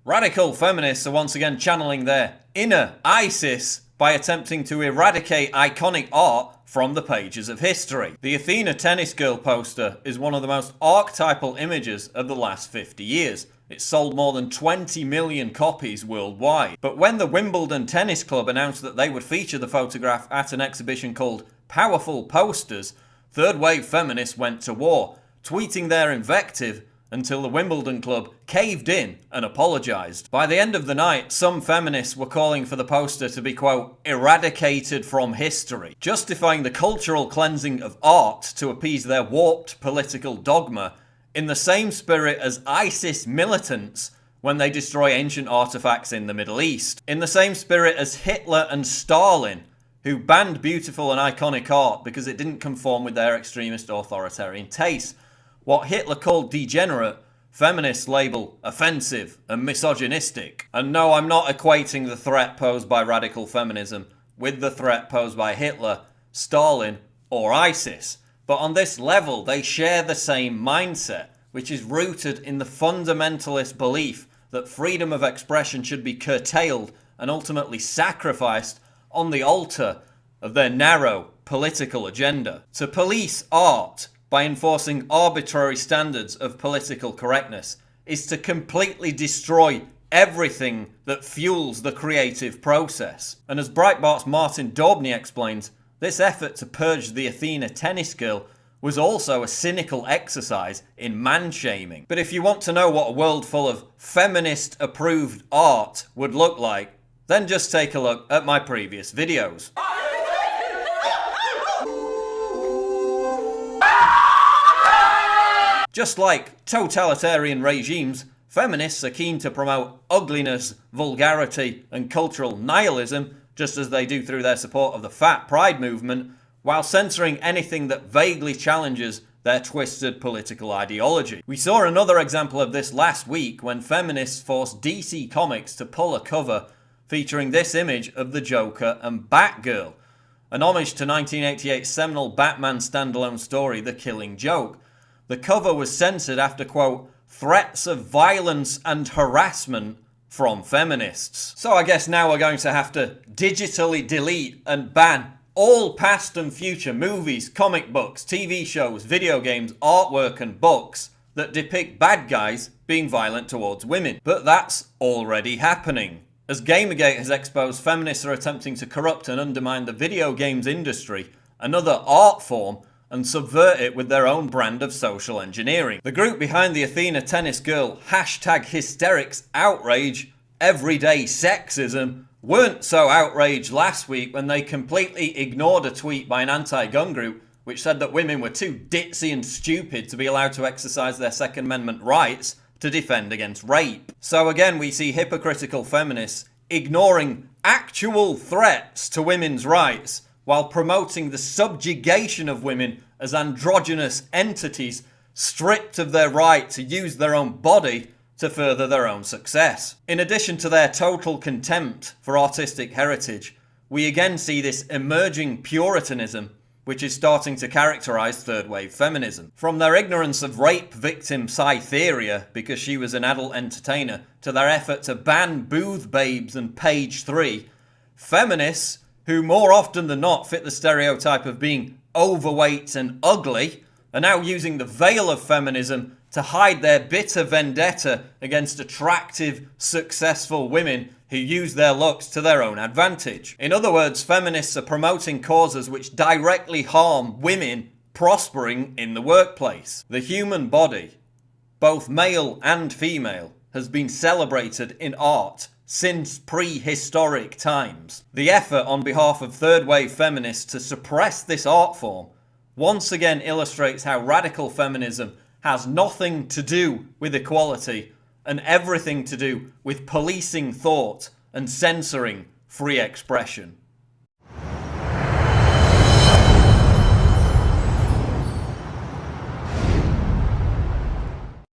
Radical feminists are once again channeling their inner ISIS by attempting to eradicate iconic art from the pages of history. The Athena Tennis Girl poster is one of the most archetypal images of the last 50 years. It sold more than 20 million copies worldwide. But when the Wimbledon Tennis Club announced that they would feature the photograph at an exhibition called Powerful Posters, third wave feminists went to war, tweeting their invective until the Wimbledon club caved in and apologised. By the end of the night, some feminists were calling for the poster to be, quote, eradicated from history, justifying the cultural cleansing of art to appease their warped political dogma in the same spirit as ISIS militants when they destroy ancient artefacts in the Middle East, in the same spirit as Hitler and Stalin, who banned beautiful and iconic art because it didn't conform with their extremist authoritarian tastes. What Hitler called degenerate, feminists label offensive and misogynistic. And no, I'm not equating the threat posed by radical feminism with the threat posed by Hitler, Stalin, or ISIS. But on this level, they share the same mindset, which is rooted in the fundamentalist belief that freedom of expression should be curtailed and ultimately sacrificed on the altar of their narrow political agenda. To police art by enforcing arbitrary standards of political correctness is to completely destroy everything that fuels the creative process. And as Breitbart's Martin Daubney explains, this effort to purge the Athena Tennis Girl was also a cynical exercise in man-shaming. But if you want to know what a world full of feminist-approved art would look like, then just take a look at my previous videos. Just like totalitarian regimes, feminists are keen to promote ugliness, vulgarity, and cultural nihilism, just as they do through their support of the fat pride movement, while censoring anything that vaguely challenges their twisted political ideology. We saw another example of this last week when feminists forced DC Comics to pull a cover featuring this image of the Joker and Batgirl, an homage to 1988's seminal Batman standalone story, The Killing Joke. The cover was censored after, quote, threats of violence and harassment from feminists. So I guess now we're going to have to digitally delete and ban all past and future movies, comic books, TV shows, video games, artwork and books that depict bad guys being violent towards women. But that's already happening. As Gamergate has exposed, feminists are attempting to corrupt and undermine the video games industry, another art form, and subvert it with their own brand of social engineering. The group behind the Athena Tennis Girl #hysterics outrage everyday sexism weren't so outraged last week when they completely ignored a tweet by an anti-gun group which said that women were too ditzy and stupid to be allowed to exercise their Second Amendment rights to defend against rape. So again, we see hypocritical feminists ignoring actual threats to women's rights while promoting the subjugation of women as androgynous entities stripped of their right to use their own body to further their own success. In addition to their total contempt for artistic heritage, we again see this emerging puritanism which is starting to characterize third wave feminism. From their ignorance of rape victim Cytherea because she was an adult entertainer, to their effort to ban booth babes and page 3, feminists, who more often than not fit the stereotype of being overweight and ugly, are now using the veil of feminism to hide their bitter vendetta against attractive, successful women who use their looks to their own advantage. In other words, feminists are promoting causes which directly harm women prospering in the workplace. The human body, both male and female, has been celebrated in art since prehistoric times. The effort on behalf of third wave feminists to suppress this art form once again illustrates how radical feminism has nothing to do with equality and everything to do with policing thought and censoring free expression.